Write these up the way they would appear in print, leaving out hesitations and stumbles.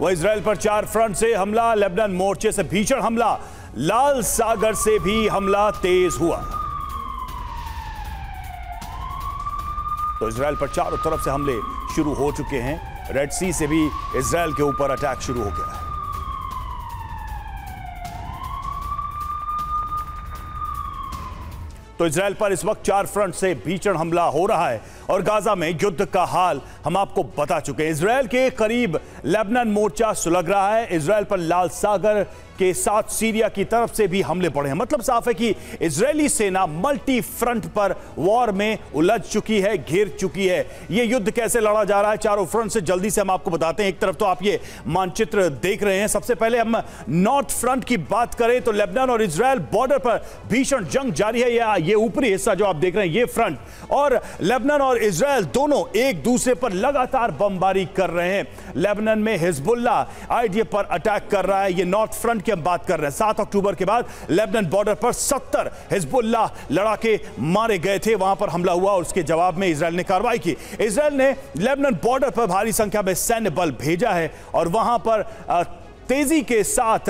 वो इजराइल पर 4 फ्रंट से हमला, लेबनान मोर्चे से भीषण हमला, लाल सागर से भी हमला तेज हुआ। तो इजराइल पर चारों तरफ से हमले शुरू हो चुके हैं। रेड सी से भी इजराइल के ऊपर अटैक शुरू हो गया है। तो इजराइल पर इस वक्त 4 फ्रंट से भीषण हमला हो रहा है और गाजा में युद्ध का हाल हम आपको बता चुके हैं। इजराइल के करीब लेबनान मोर्चा सुलग रहा है। इजराइल पर लाल सागर के साथ सीरिया की तरफ से भी हमले बढ़े हैं। मतलब साफ है कि इजरायली सेना मल्टी फ्रंट पर वॉर में उलझ चुकी है, घिर चुकी है। यह युद्ध कैसे लड़ा जा रहा है चारों फ्रंट से जल्दी से हम आपको बताते हैं। एक तरफ तो आप ये मानचित्र देख रहे हैं। सबसे पहले हम नॉर्थ फ्रंट की बात करें तो लेबनान और इजराइल बॉर्डर पर भीषण जंग जारी है। ये ऊपरी हिस्सा जो आप देख रहे हैं ये फ्रंट, और लेबनान और इजराइल दोनों एक दूसरे पर लगातार बमबारी कर रहे हैं। लेबनान में हिजबुल्लाह आईडीएफ पर अटैक कर रहा है। ये नॉर्थ फ्रंट की हम बात कर रहे हैं। 7 अक्टूबर के बाद लेबनान बॉर्डर पर 70 हिजबुल्लाह लड़ाके मारे गए थे, वहां पर हमला हुआ और उसके जवाब में इजराइल ने कार्रवाई की। इजराइल ने लेबनान बॉर्डर पर भारी संख्या में सैन्य बल भेजा है और वहां पर तेजी के साथ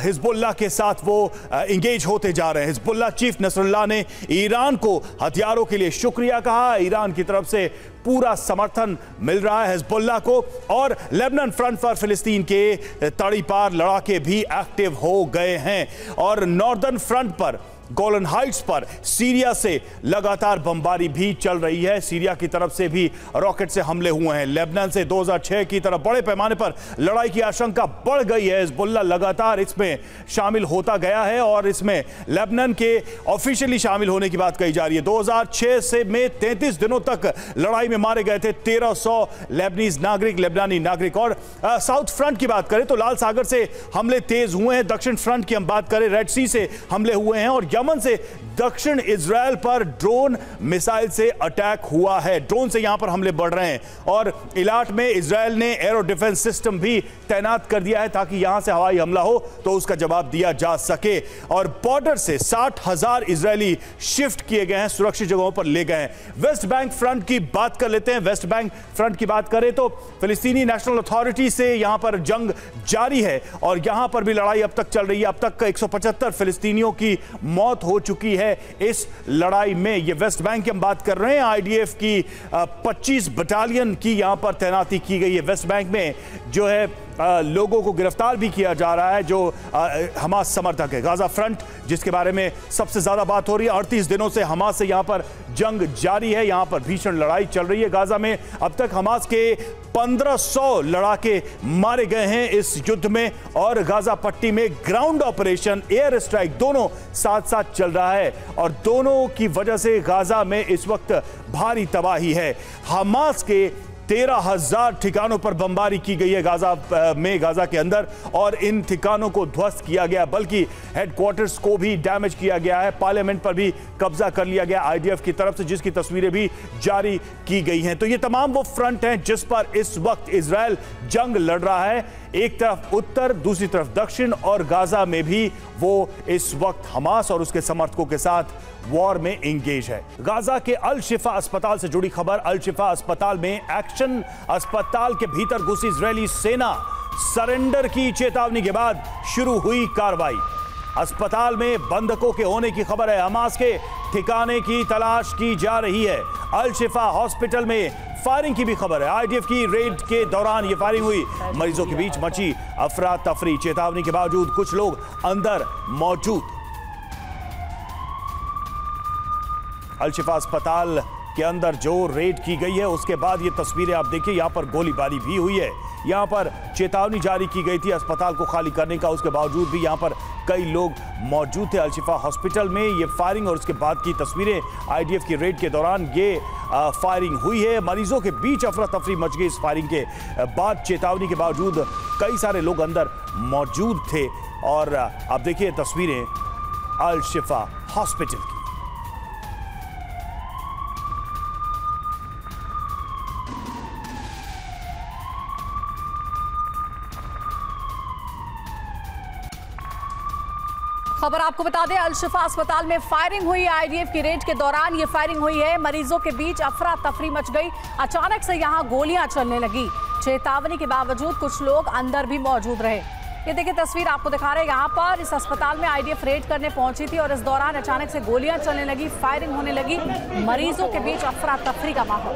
हिजबुल्लाह के साथ वो इंगेज होते जा रहे हैं। हिजबुल्लाह चीफ नसरुल्लाह ने ईरान को हथियारों के लिए शुक्रिया कहा। ईरान की तरफ से पूरा समर्थन मिल रहा है हिजबुल्लाह को। और लेबनान फ्रंट पर फिलिस्तीन के तड़ीपार लड़ाके भी एक्टिव हो गए हैं। और नॉर्दर्न फ्रंट पर गोलन हाइट्स पर सीरिया से लगातार बमबारी भी चल रही है। सीरिया की तरफ से भी रॉकेट से हमले हुए हैं। लेबनान से 2006 की तरफ बड़े पैमाने पर लड़ाई की आशंका बढ़ गई है। हिजबुल्लाह लगातार इसमें शामिल होता गया है और इसमें लेबनान के ऑफिशियली शामिल होने की बात कही जा रही है। 2006 से में 33 दिनों तक लड़ाई में मारे गए थे 1300 लेबनीज नागरिक, लेबनानी नागरिक। और साउथ फ्रंट की बात करें तो लाल सागर से हमले तेज हुए हैं। दक्षिण फ्रंट की हम बात करें, रेड सी से हमले हुए हैं और यमन से दक्षिण इजराइल पर ड्रोन मिसाइल से अटैक हुआ है। ड्रोन से यहां पर हमले बढ़ रहे हैं और इलाट में इजराइल ने एरो डिफेंस सिस्टम भी तैनात कर दिया है ताकि यहां से हवाई हमला हो तो उसका जवाब दिया जा सके। और बॉर्डर से 60,000 इजरायली शिफ्ट किए गए हैं, सुरक्षित जगहों पर ले गए हैं। वेस्ट बैंक फ्रंट की बात कर लेते हैं। वेस्ट बैंक फ्रंट की बात करें तो फिलिस्तीनी नेशनल अथॉरिटी से यहां पर जंग जारी है और यहां पर भी लड़ाई अब तक चल रही है। अब तक 175 फिलिस्तीनियों की मौत हो चुकी है इस लड़ाई में। ये वेस्ट बैंक की हम बात कर रहे हैं। आईडीएफ की 25 बटालियन की यहां पर तैनाती की गई है। वेस्ट बैंक में जो है लोगों को गिरफ्तार भी किया जा रहा है जो हमास समर्थक है। गाजा फ्रंट जिसके बारे में सबसे ज्यादा बात हो रही है, 38 दिनों से हमास से यहां पर जंग जारी है। यहां पर भीषण लड़ाई चल रही है गाजा में। अब तक हमास के 1500 लड़ाके मारे गए हैं इस युद्ध में और गाजा पट्टी में ग्राउंड ऑपरेशन, एयर स्ट्राइक दोनों साथ साथ चल रहा है और दोनों की वजह से गाजा में इस वक्त भारी तबाही है। हमास के 13,000 ठिकानों पर बमबारी की गई है गाजा के अंदर और इन ठिकानों को ध्वस्त किया गया, बल्कि हेडक्वार्टर्स को भी डैमेज किया गया है। पार्लियामेंट पर भी कब्जा कर लिया गया आईडीएफ की तरफ से, जिसकी तस्वीरें भी जारी की गई हैं। तो ये तमाम वो फ्रंट हैं जिस पर इस वक्त इजराइल जंग लड़ रहा है। एक तरफ उत्तर, दूसरी तरफ दक्षिण और गाजा में भी वो इस वक्त हमास और उसके समर्थकों के साथ वॉर में एंगेज है। गाजा के अल शिफा अस्पताल से जुड़ी खबर। अल शिफा अस्पताल में एक्शन। अस्पताल के भीतर घुसी इजरायली सेना, सरेंडर की चेतावनी के बाद शुरू हुई कार्रवाई। अस्पताल में बंधकों के होने की खबर है। हमास के ठिकाने की तलाश की जा रही है। अल शिफा हॉस्पिटल में फायरिंग की भी खबर है। आईडीएफ की रेड के दौरान यह फायरिंग हुई। मरीजों के बीच मची अफरा तफरी। चेतावनी के बावजूद कुछ लोग अंदर मौजूद। अल शिफा अस्पताल के अंदर जो रेड की गई है उसके बाद ये तस्वीरें आप देखिए, यहां पर गोलीबारी भी हुई है। यहां पर चेतावनी जारी की गई थी अस्पताल को खाली करने का, उसके बावजूद भी यहां पर कई लोग मौजूद थे। अल शिफा हॉस्पिटल में ये फायरिंग और उसके बाद की तस्वीरें, आईडीएफ की रेड के दौरान ये फायरिंग हुई है। मरीजों के बीच अफरा तफरी मच गई इस फायरिंग के बाद। चेतावनी के बावजूद कई सारे लोग अंदर मौजूद थे और आप देखिए तस्वीरें अल शिफा हॉस्पिटल की। खबर आपको बता दें, अल शिफा अस्पताल में फायरिंग हुई। आईडीएफ की रेड के दौरान ये फायरिंग हुई है। मरीजों के बीच अफरा तफरी मच गई। अचानक से यहां गोलियां चलने लगी। चेतावनी के बावजूद कुछ लोग अंदर भी मौजूद रहे। ये देखिए तस्वीर आपको दिखा रहे हैं, यहाँ पर इस अस्पताल में आईडीएफ रेड करने पहुंची थी और इस दौरान अचानक से गोलियां चलने लगी, फायरिंग होने लगी, मरीजों के बीच अफरा तफरी का माहौल।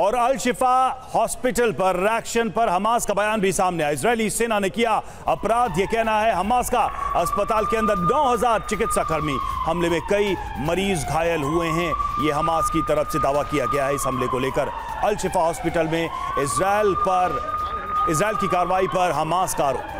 और अल शिफा हॉस्पिटल पर रिएक्शन पर हमास का बयान भी सामने आया। इजरायली सेना ने किया अपराध, यह कहना है हमास का। अस्पताल के अंदर 9000 चिकित्सा कर्मी, हमले में कई मरीज घायल हुए हैं, यह हमास की तरफ से दावा किया गया है। इस हमले को लेकर अल शिफा हॉस्पिटल में इजरायल की कार्रवाई पर हमास का आरोप।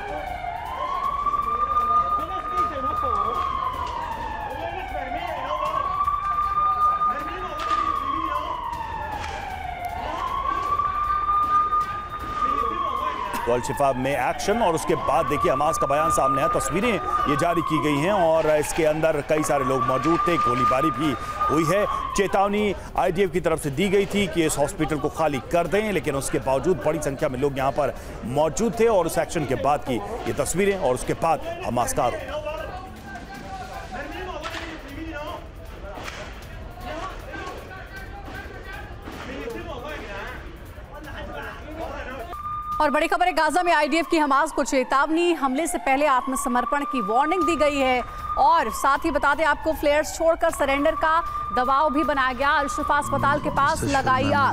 अल शिफा में एक्शन और उसके बाद देखिए हमास का बयान सामने है, तस्वीरें ये जारी की गई हैं और इसके अंदर कई सारे लोग मौजूद थे, गोलीबारी भी हुई है। चेतावनी आईडीएफ की तरफ से दी गई थी कि इस हॉस्पिटल को खाली कर दें, लेकिन उसके बावजूद बड़ी संख्या में लोग यहां पर मौजूद थे और उस एक्शन के बाद की ये तस्वीरें और उसके बाद हमास का आरोप। और बड़ी खबर है, गाजा में आईडीएफ की हमास को चेतावनी, हमले से पहले आत्मसमर्पण की वार्निंग दी गई है। और साथ ही बता दें आपको, फ्लेयर्स छोड़कर सरेंडर का दबाव भी बनाया गया। अल शिफा अस्पताल के पास लगाई आग।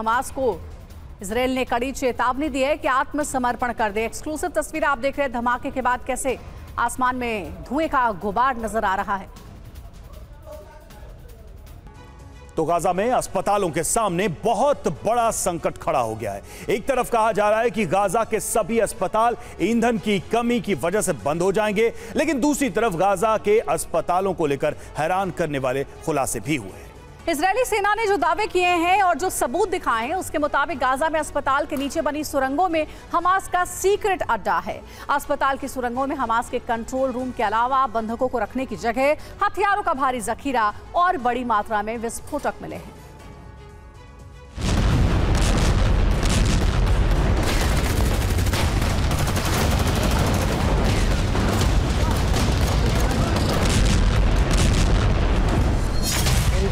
हमास को इजराइल ने कड़ी चेतावनी दी है कि आत्मसमर्पण कर दे। एक्सक्लूसिव तस्वीर आप देख रहे हैं, धमाके के बाद कैसे आसमान में धुएं का गुबार नजर आ रहा है। तो गाजा में अस्पतालों के सामने बहुत बड़ा संकट खड़ा हो गया है। एक तरफ कहा जा रहा है कि गाजा के सभी अस्पताल ईंधन की कमी की वजह से बंद हो जाएंगे, लेकिन दूसरी तरफ गाजा के अस्पतालों को लेकर हैरान करने वाले खुलासे भी हुए हैं। इजरायली सेना ने जो दावे किए हैं और जो सबूत दिखाए हैं, उसके मुताबिक गाजा में अस्पताल के नीचे बनी सुरंगों में हमास का सीक्रेट अड्डा है। अस्पताल की सुरंगों में हमास के कंट्रोल रूम के अलावा बंधकों को रखने की जगह, हथियारों का भारी जखीरा और बड़ी मात्रा में विस्फोटक मिले हैं।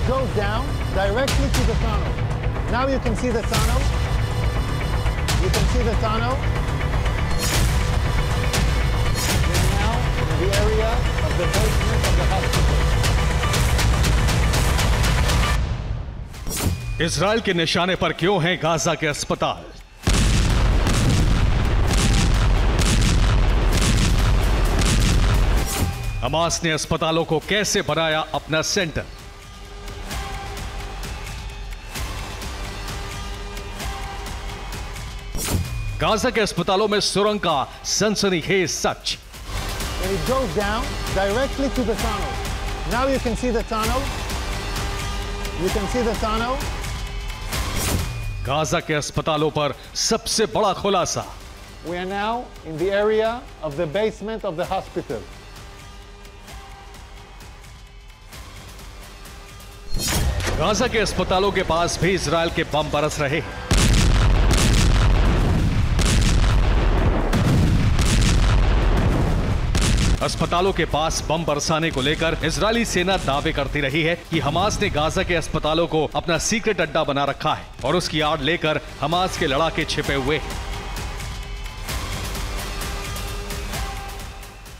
Goes down directly to the tunnel. Now you can see the tunnel. You can see the tunnel. We're now in the area of the basement of the hospital. Israel के निशाने पर क्यों हैं गाजा के अस्पताल? हमास ने अस्पतालों को कैसे बनाया अपना सेंटर? गाजा के अस्पतालों में सुरंग का सनसनीखेज सच। And it goes down directly to the tunnel. Now you can see the tunnel. You can see the tunnel. Gaza के अस्पतालों पर सबसे बड़ा खुलासा। We are now in the area of the basement of the hospital. Gaza के अस्पतालों के पास भी इजराइल के बम बरस रहे हैं। अस्पतालों के पास बम बरसाने को लेकर इजरायली सेना दावे करती रही है कि हमास ने गाजा के अस्पतालों को अपना सीक्रेट अड्डा बना रखा है और उसकी आड़ लेकर हमास के लड़ाके छिपे हुए हैं।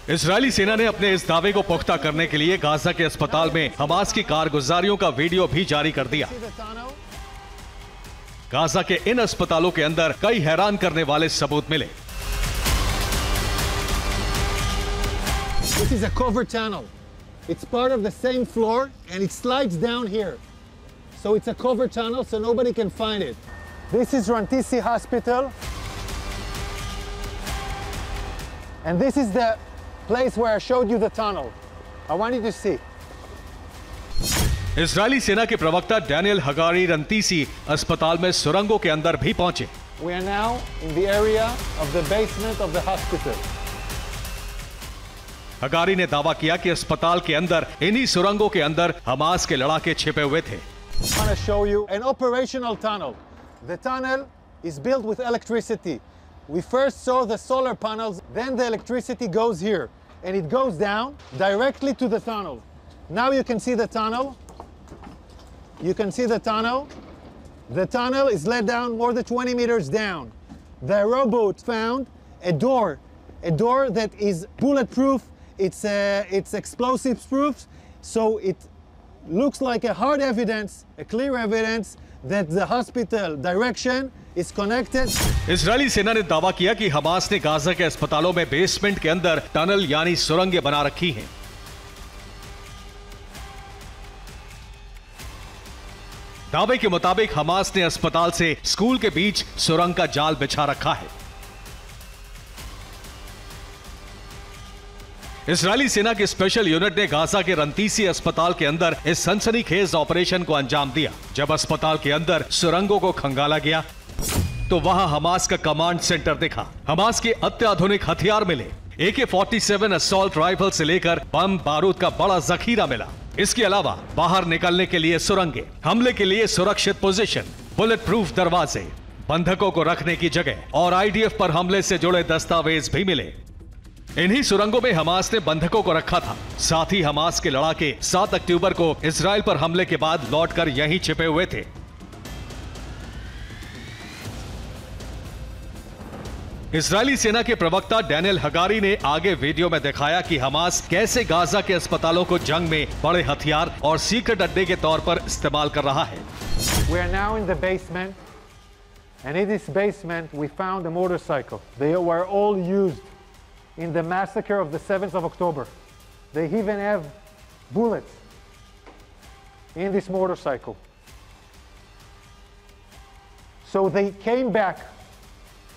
इजरायली सेना ने अपने इस दावे को पुख्ता करने के लिए गाजा के अस्पताल में हमास की कारगुजारियों का वीडियो भी जारी कर दिया। गाजा के इन अस्पतालों के अंदर कई हैरान करने वाले सबूत मिले। This is a covert tunnel. It's part of the same floor and it slides down here. So it's a covered tunnel so nobody can find it. This is Rantisi Hospital. And this is the place where I showed you the tunnel. I want you to see. Israeli सेना के प्रवक्ता Daniel Hagari रंतीसी अस्पताल में सुरंगों के अंदर भी पहुंचे। We are now in the area of the basement of the hospital. Hagari ने दावा किया कि अस्पताल के अंदर इन्हीं सुरंगों के अंदर हमास के लड़ाके छिपे हुए थे। I want to show you an operational tunnel. The tunnel is built with electricity. We first saw the solar panels, then the electricity goes here and it goes down directly to the tunnel. Now you can see the tunnel. You can see the tunnel. The tunnel is let down more than 20 meters down. The rowboat found a door that is bulletproof. It's explosives proof, so it looks like a hard evidence, a clear evidence that the hospital direction is connected. Israeli सेना ने दावा किया कि Hamas ने Gaza के अस्पतालों में basement के अंदर टनल यानी सुरंगें बना रखी हैं। दावे के मुताबिक हमास ने अस्पताल से स्कूल के बीच सुरंग का जाल बिछा रखा है। इजरायली सेना की स्पेशल यूनिट ने गाजा के रंतीसी अस्पताल के अंदर इस सनसनीखेज ऑपरेशन को अंजाम दिया। जब अस्पताल के अंदर सुरंगों को खंगाला गया तो वहां हमास का कमांड सेंटर दिखा। हमास के अत्याधुनिक हथियार मिले। AK-47 असॉल्ट राइफल से लेकर बम बारूद का बड़ा जखीरा मिला। इसके अलावा बाहर निकलने के लिए सुरंगें, हमले के लिए सुरक्षित पोजीशन, बुलेट प्रूफ दरवाजे, बंधकों को रखने की जगह और IDF पर हमले से जुड़े दस्तावेज भी मिले। इन्हीं सुरंगों में हमास ने बंधकों को रखा था। साथ ही हमास के लड़ाके 7 अक्टूबर को इजराइल पर हमले के बाद लौटकर यहीं छिपे हुए थे। इजरायली सेना के प्रवक्ता डैनियल हगारी ने आगे वीडियो में दिखाया कि हमास कैसे गाजा के अस्पतालों को जंग में बड़े हथियार और सीक्रेट अड्डे के तौर पर इस्तेमाल कर रहा है। We are now in the basement, and in this basement we found a motorcycle. They were all used in the massacre of the 7th of October. They even have bullets in this motorcycle. So they came back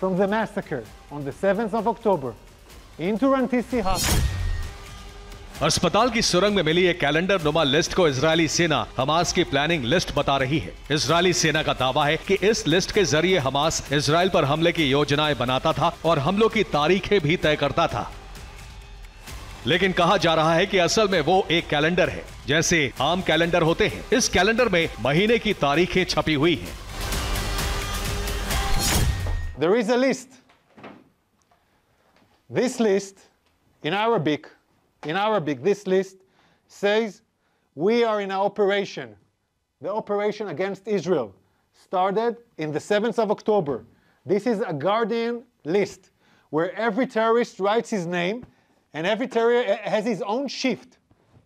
from the massacre on the 7th of October into Rantisi Hospital. अस्पताल की सुरंग में मिली एक calendar नुमा list को Israeli सेना Hamas की planning list बता रही है। इजरायली सेना का दावा है कि इस लिस्ट के जरिए हमास इजराइल पर हमले की योजनाएं बनाता था और हमलों की तारीखें भी तय करता था। लेकिन कहा जा रहा है कि असल में वो एक कैलेंडर है, जैसे आम कैलेंडर होते हैं। इस कैलेंडर में महीने की तारीखें छपी हुई हैं। There is a list. This list in Arabic, this list says we are in an operation. The operation against Israel started in the 7th of October. This is a Guardian list where every terrorist writes his name and every terrorist has his own shift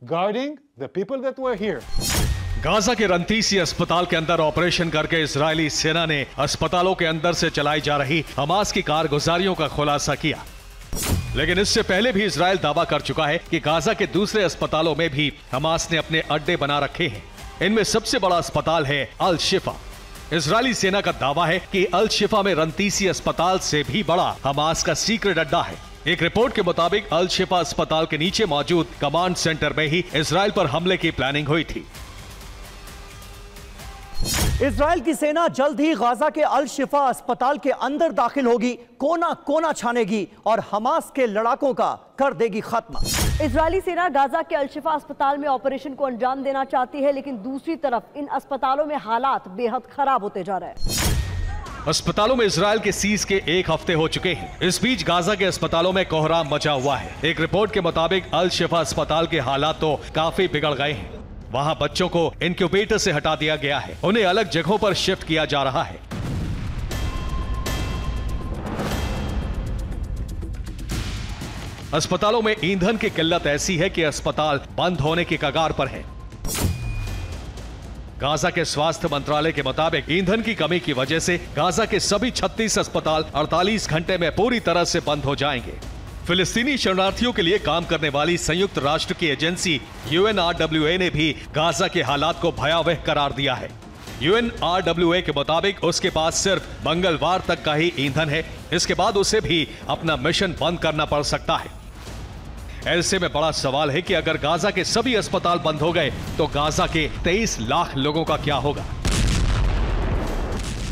guarding the people that were here. Gaza के रंतीसी अस्पताल के अंदर operation करके Israeli सेना ने अस्पतालों के अंदर से चलाई जा रही हमास की कारगुजारियों का खुलासा किया। लेकिन इससे पहले भी इजराइल दावा कर चुका है कि गाजा के दूसरे अस्पतालों में भी हमास ने अपने अड्डे बना रखे हैं। इनमें सबसे बड़ा अस्पताल है अल शिफा। इजरायली सेना का दावा है कि अल शिफा में रंतीसी अस्पताल से भी बड़ा हमास का सीक्रेट अड्डा है। एक रिपोर्ट के मुताबिक अल शिफा अस्पताल के नीचे मौजूद कमांड सेंटर में ही इजराइल पर हमले की प्लानिंग हुई थी। इजराइल की सेना जल्द ही गाजा के अल शिफा अस्पताल के अंदर दाखिल होगी, कोना कोना छानेगी और हमास के लड़ाकों का कर देगी खात्मा। इजरायली सेना गाजा के अल शिफा अस्पताल में ऑपरेशन को अंजाम देना चाहती है, लेकिन दूसरी तरफ इन अस्पतालों में हालात बेहद खराब होते जा रहे हैं। अस्पतालों में इजराइल के सीज के 1 हफ्ते हो चुके हैं। इस बीच गाजा के अस्पतालों में कोहराम मचा हुआ है। एक रिपोर्ट के मुताबिक अल शिफा अस्पताल के हालात तो काफी बिगड़ गए हैं। वहां बच्चों को इनक्यूबेटर से हटा दिया गया है, उन्हें अलग जगहों पर शिफ्ट किया जा रहा है। अस्पतालों में ईंधन की किल्लत ऐसी है कि अस्पताल बंद होने की कगार पर है। गाजा के स्वास्थ्य मंत्रालय के मुताबिक ईंधन की कमी की वजह से गाजा के सभी 36 अस्पताल 48 घंटे में पूरी तरह से बंद हो जाएंगे। फिलिस्तीनी शरणार्थियों के लिए काम करने वाली संयुक्त राष्ट्र की एजेंसी UNRWA ने भी गाजा के हालात को भयावह करार दिया है। UNRWA के मुताबिक उसके पास सिर्फ मंगलवार तक का ही ईंधन है, इसके बाद उसे भी अपना मिशन बंद करना पड़ सकता है। ऐसे में बड़ा सवाल है कि अगर गाजा के सभी अस्पताल बंद हो गए तो गाजा के 23 लाख लोगों का क्या होगा।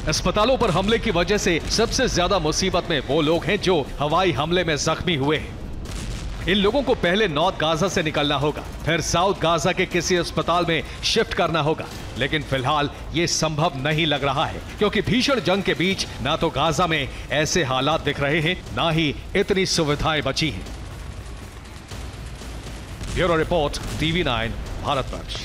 अस्पतालों पर हमले की वजह से सबसे ज्यादा मुसीबत में वो लोग हैं जो हवाई हमले में जख्मी हुए हैं। इन लोगों को पहले नॉर्थ गाजा से निकलना होगा, फिर साउथ गाजा के किसी अस्पताल में शिफ्ट करना होगा, लेकिन फिलहाल ये संभव नहीं लग रहा है क्योंकि भीषण जंग के बीच ना तो गाजा में ऐसे हालात दिख रहे हैं, ना ही इतनी सुविधाएं बची हैं। Bureau report, TV9 Bharatvarsh.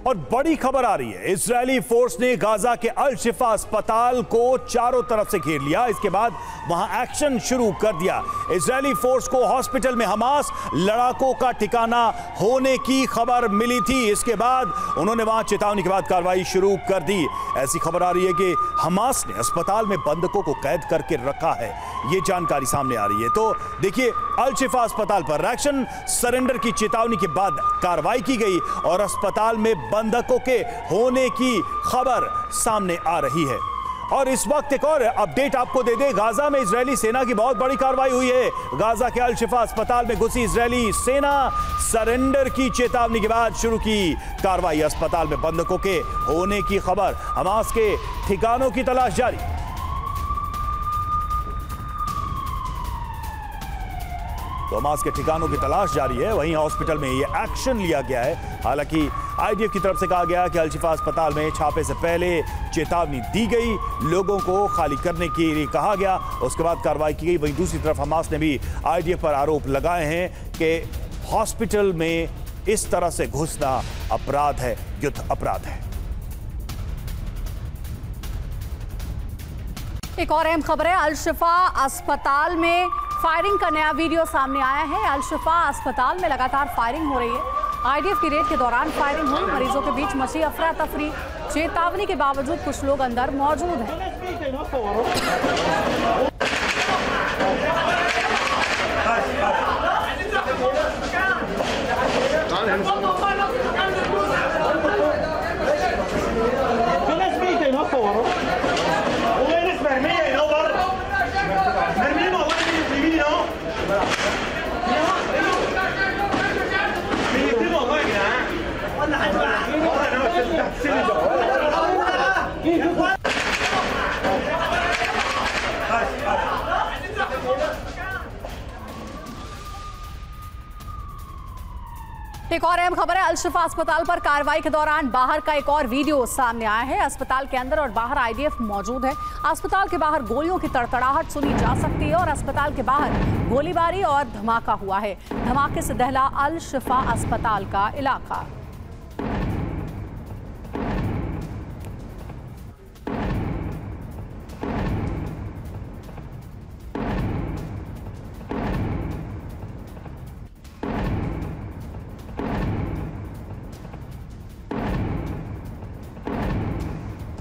और बड़ी खबर आ रही है, इजरायली फोर्स ने गाजा के अल शिफा अस्पताल को चारों तरफ से घेर लिया। इसके बाद वहां एक्शन शुरू कर दिया। इजरायली फोर्स को हॉस्पिटल में हमास लड़ाकों का ठिकाना होने की खबर मिली थी। इसके बाद उन्होंने वहां चेतावनी के बाद कार्रवाई शुरू कर दी। ऐसी खबर आ रही है कि हमास ने अस्पताल में बंधकों को कैद करके रखा है, यह जानकारी सामने आ रही है। तो देखिए, अल शिफा अस्पताल पर एक्शन सरेंडर की चेतावनी के बाद कार्रवाई की गई और अस्पताल में बंधकों के होने की खबर सामने आ रही है। और इस वक्त एक और अपडेट आपको दे दे, गाजा में इजरायली सेना की बहुत बड़ी कार्रवाई हुई है। गाजा के अल शिफा अस्पताल में घुसी इजरायली सेना, सरेंडर की चेतावनी के बाद शुरू की कार्रवाई। अस्पताल में बंधकों के होने की खबर, हमास के ठिकानों की तलाश जारी। तो हमास के ठिकानों की तलाश जारी है, वहीं हॉस्पिटल में यह एक्शन लिया गया है। हालांकि IDF की तरफ से कहा गया कि अल शिफा अस्पताल में छापे से पहले चेतावनी दी गई, लोगों को खाली करने के लिए कहा गया, उसके बाद कार्रवाई की गई। वहीं दूसरी तरफ हमास ने भी IDF पर आरोप लगाए हैं कि हॉस्पिटल में इस तरह से घुसना अपराध है, युद्ध अपराध है। एक और अहम खबर है, अल शिफा अस्पताल में फायरिंग का नया वीडियो सामने आया है। अल शिफा अस्पताल में लगातार फायरिंग हो रही है। IDF की रेड के दौरान फायरिंग हुई, मरीजों के बीच मची अफरा तफरी। चेतावनी के बावजूद कुछ लोग अंदर मौजूद हैं। एक और अहम खबर है, अल शिफा अस्पताल पर कार्रवाई के दौरान बाहर का एक और वीडियो सामने आया है। अस्पताल के अंदर और बाहर IDF मौजूद है। अस्पताल के बाहर गोलियों की तड़तड़ाहट सुनी जा सकती है और अस्पताल के बाहर गोलीबारी और धमाका हुआ है। धमाके से दहला अल शिफा अस्पताल का इलाका।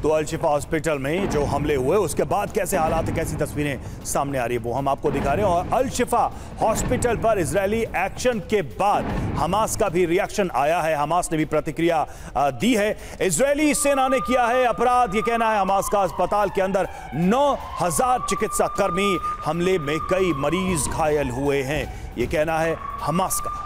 तो अल शिफा हॉस्पिटल में जो हमले हुए उसके बाद कैसे हालात है, कैसी तस्वीरें सामने आ रही है, वो हम आपको दिखा रहे हैं। और अल शिफा हॉस्पिटल पर इजरायली एक्शन के बाद हमास का भी रिएक्शन आया है। हमास ने भी प्रतिक्रिया दी है। इजरायली सेना ने किया है अपराध, ये कहना है हमास का। अस्पताल के अंदर 9000 चिकित्सा कर्मी, हमले में कई मरीज घायल हुए हैं, ये कहना है हमास का।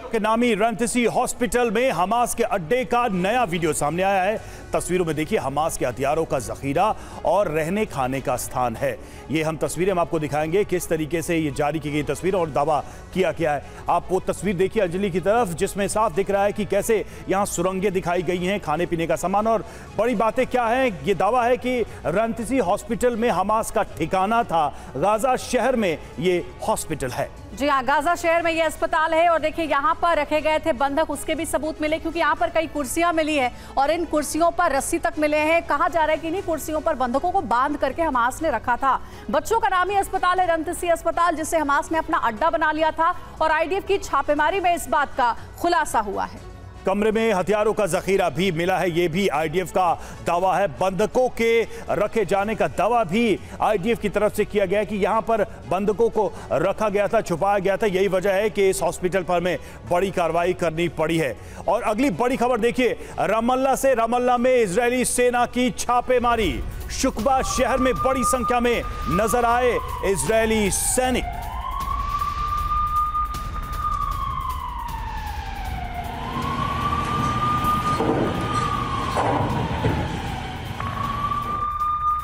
के नामी रंतीसी हॉस्पिटल में हमास के अड्डे का नया वीडियो सामने आया है। तस्वीरों में देखिए हमास के हथियारों का जखीरा और रहने खाने का स्थान है। ये हम तस्वीरें हम आपको दिखाएंगे किस तरीके से ये जारी की गई तस्वीर और दावा किया गया है। आप वो तस्वीर देखिए अंजलि की तरफ, जिसमें साफ दिख रहा है कि कैसे यहाँ सुरंगें दिखाई गई हैं, खाने पीने का सामान। और बड़ी बातें क्या है, ये दावा है कि रंतीसी हॉस्पिटल में हमास का ठिकाना था। गाजा शहर में ये हॉस्पिटल है। जी हाँ, गाजा शहर में ये अस्पताल है और देखिए यहाँ पर रखे गए थे बंधक, उसके भी सबूत मिले क्योंकि यहाँ पर कई कुर्सियां मिली है और इन कुर्सियों पर रस्सी तक मिले हैं। कहा जा रहा है कि इन्हीं कुर्सियों पर बंधकों को बांध करके हमास ने रखा था। बच्चों का नामी अस्पताल है रंतीसी अस्पताल, जिसे हमास ने अपना अड्डा बना लिया था और आईडीएफ की छापेमारी में इस बात का खुलासा हुआ है। कमरे में हथियारों का जखीरा भी मिला है, यह भी आईडीएफ का दावा है। बंधकों के रखे जाने का दावा भी आईडीएफ की तरफ से किया गया है कि यहां पर बंधकों को रखा गया था, छुपाया गया था। यही वजह है कि इस हॉस्पिटल पर में बड़ी कार्रवाई करनी पड़ी है। और अगली बड़ी खबर देखिए रामल्ला से। रामल्ला में इजरायली सेना की छापेमारी। शुक्बा शहर में बड़ी संख्या में नजर आए इजरायली सैनिक।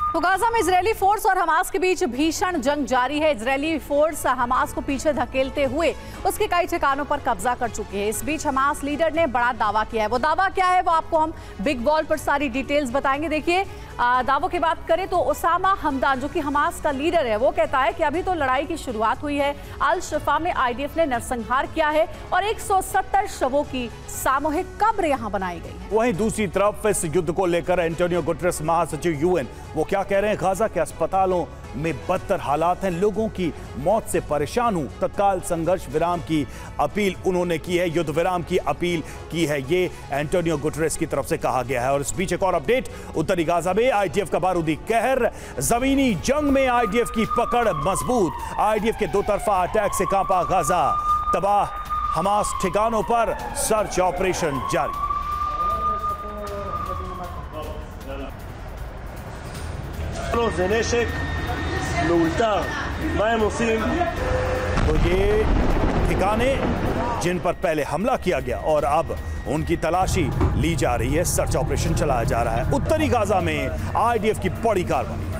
तो गाजा में इजरायली फोर्स और हमास के बीच भीषण जंग जारी है। इजरायली फोर्स हमास को पीछे धकेलते हुए उसके कई ठिकानों पर कब्जा कर चुकी है। इस बीच हमास लीडर ने बड़ा दावा किया है। वो दावा क्या है वो आपको हम बिग बॉल पर सारी डिटेल्स बताएंगे। देखिए दावों की बात करें तो उसामा हमदान जो कि हमास का लीडर है, वो कहता है कि अभी तो लड़ाई की शुरुआत हुई है। अल शिफा में आईडीएफ ने नरसंहार किया है और 170 शवों की सामूहिक कब्र यहां बनाई गई है। वहीं दूसरी तरफ इस युद्ध को लेकर एंटोनियो गुटेरेस महासचिव यूएन वो क्या कह रहे हैं? गाजा के अस्पतालों में बदतर हालात हैं, लोगों की मौत से परेशान हूं। तत्काल संघर्ष विराम की अपील उन्होंने की है, युद्ध विराम की अपील की है। ये एंटोनियो गुटेरेस की तरफ से कहा गया है। और इस बीच एक और अपडेट, उत्तरी गाजा में आईडीएफ का बारूदी कहर। जमीनी जंग में आईडीएफ की पकड़ मजबूत। आईडीएफ के दो तरफा अटैक से कांपा गाजा। तबाह हमास ठिकानों पर सर्च ऑपरेशन जारी। זה נשק מאולתר, מה הם עושים? तो ये ठिकाने जिन पर पहले हमला किया गया और अब उनकी तलाशी ली जा रही है, सर्च ऑपरेशन चलाया जा रहा है। उत्तरी गाजा में आईडीएफ की बड़ी कार्रवाई।